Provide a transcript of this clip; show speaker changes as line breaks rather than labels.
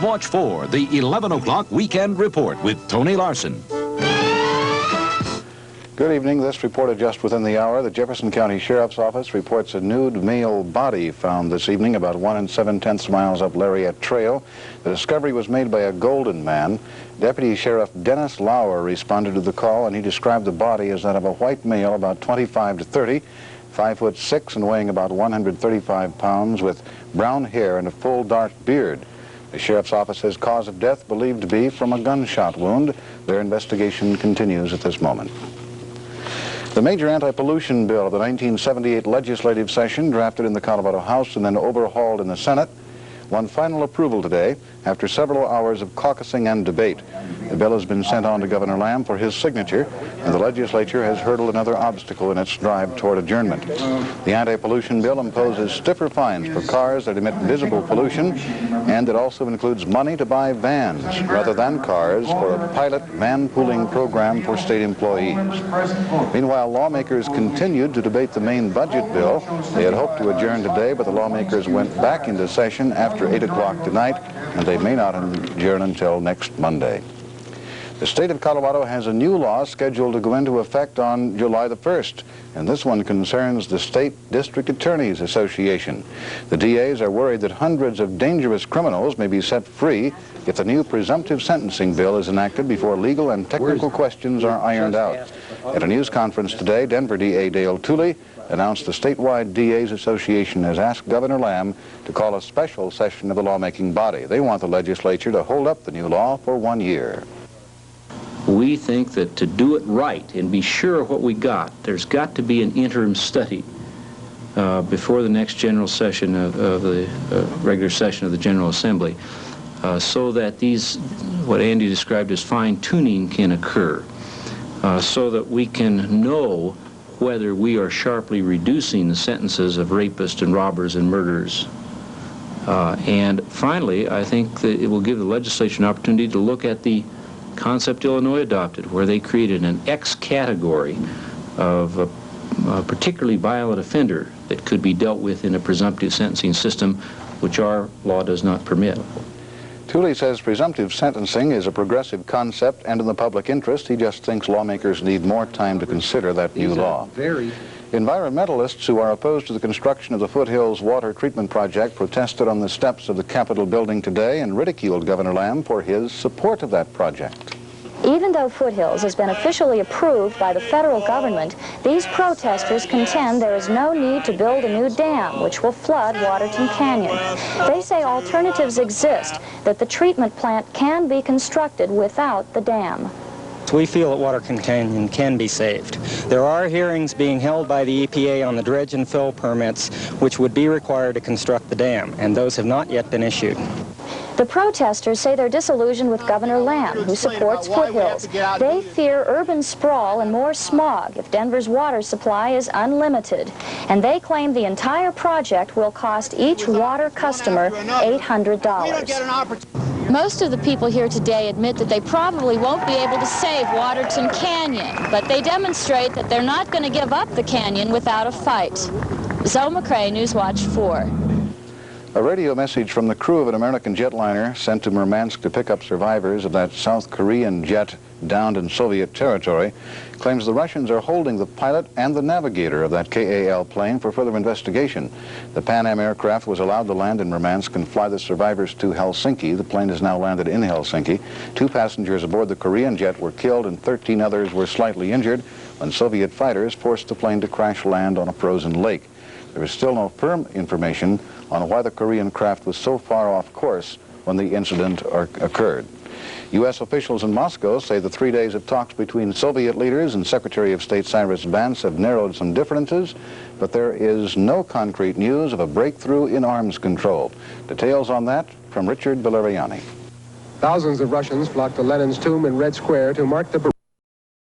Watch 4, the 11 o'clock Weekend Report with Tony Larson.
Good evening. This reported just within the hour. The Jefferson County Sheriff's Office reports a nude male body found this evening about 1 7/10 miles up Lariat Trail. The discovery was made by a Golden man. Deputy Sheriff Dennis Lauer responded to the call, and he described the body as that of a white male about 25 to 30, 5'6" and weighing about 135 pounds, with brown hair and a full dark beard. The Sheriff's Office says cause of death believed to be from a gunshot wound. Their investigation continues at this moment. The major anti-pollution bill of the 1978 legislative session, drafted in the Colorado House and then overhauled in the Senate, won final approval today after several hours of caucusing and debate. The bill has been sent on to Governor Lamb for his signature, and the legislature has hurdled another obstacle in its drive toward adjournment. The anti-pollution bill imposes stiffer fines for cars that emit visible pollution, and it also includes money to buy vans rather than cars for a pilot van pooling program for state employees. Meanwhile, lawmakers continued to debate the main budget bill. They had hoped to adjourn today, but the lawmakers went back into session after 8 o'clock tonight, and they may not adjourn until next Monday. The state of Colorado has a new law scheduled to go into effect on July the 1st, and this one concerns the State District Attorneys Association. The DAs are worried that hundreds of dangerous criminals may be set free if the new presumptive sentencing bill is enacted before legal and technical questions are ironed out. At a news conference today, Denver DA Dale Tooley announced the statewide DAs Association has asked Governor Lamb to call a special session of the lawmaking body. They want the legislature to hold up the new law for 1 year.
We think that to do it right and be sure of what we got, there's got to be an interim study before the next general session of the regular session of the General Assembly, so that these, what Andy described as fine-tuning, can occur, so that we can know whether we are sharply reducing the sentences of rapists and robbers and murderers. And finally, I think that it will give the legislature an opportunity to look at the concept Illinois adopted, where they created an X category of a particularly violent offender that could be dealt with in a presumptive sentencing system, which our law does not permit.
Tooley says presumptive sentencing is a progressive concept and in the public interest. He just thinks lawmakers need more time to consider that new law. Environmentalists who are opposed to the construction of the Foothills Water Treatment Project protested on the steps of the Capitol building today and ridiculed Governor Lamb for his support of that project.
Even though Foothills has been officially approved by the federal government, these protesters contend there is no need to build a new dam which will flood Waterton Canyon. They say alternatives exist, that the treatment plant can be constructed without the dam.
We feel that Waterton Canyon can be saved. There are hearings being held by the EPA on the dredge and fill permits which would be required to construct the dam, and those have not yet been issued.
The protesters say they're disillusioned with Governor Lamb, who supports Foothills. They fear urban sprawl and more smog if Denver's water supply is unlimited. And they claim the entire project will cost each water customer $800.
Most of the people here today admit that they probably won't be able to save Waterton Canyon, but they demonstrate that they're not going to give up the canyon without a fight. Zoe McCrae, News Watch 4.
A radio message from the crew of an American jetliner sent to Murmansk to pick up survivors of that South Korean jet downed in Soviet territory claims the Russians are holding the pilot and the navigator of that KAL plane for further investigation. The Pan Am aircraft was allowed to land in Murmansk and fly the survivors to Helsinki. The plane has now landed in Helsinki. 2 passengers aboard the Korean jet were killed and 13 others were slightly injured when Soviet fighters forced the plane to crash land on a frozen lake. There is still no firm information on why the Korean craft was so far off course when the incident occurred. U.S. officials in Moscow say the 3 days of talks between Soviet leaders and Secretary of State Cyrus Vance have narrowed some differences, but there is no concrete news of a breakthrough in arms control. Details on that from Richard Valeriani.
Thousands of Russians flocked to Lenin's tomb in Red Square to mark the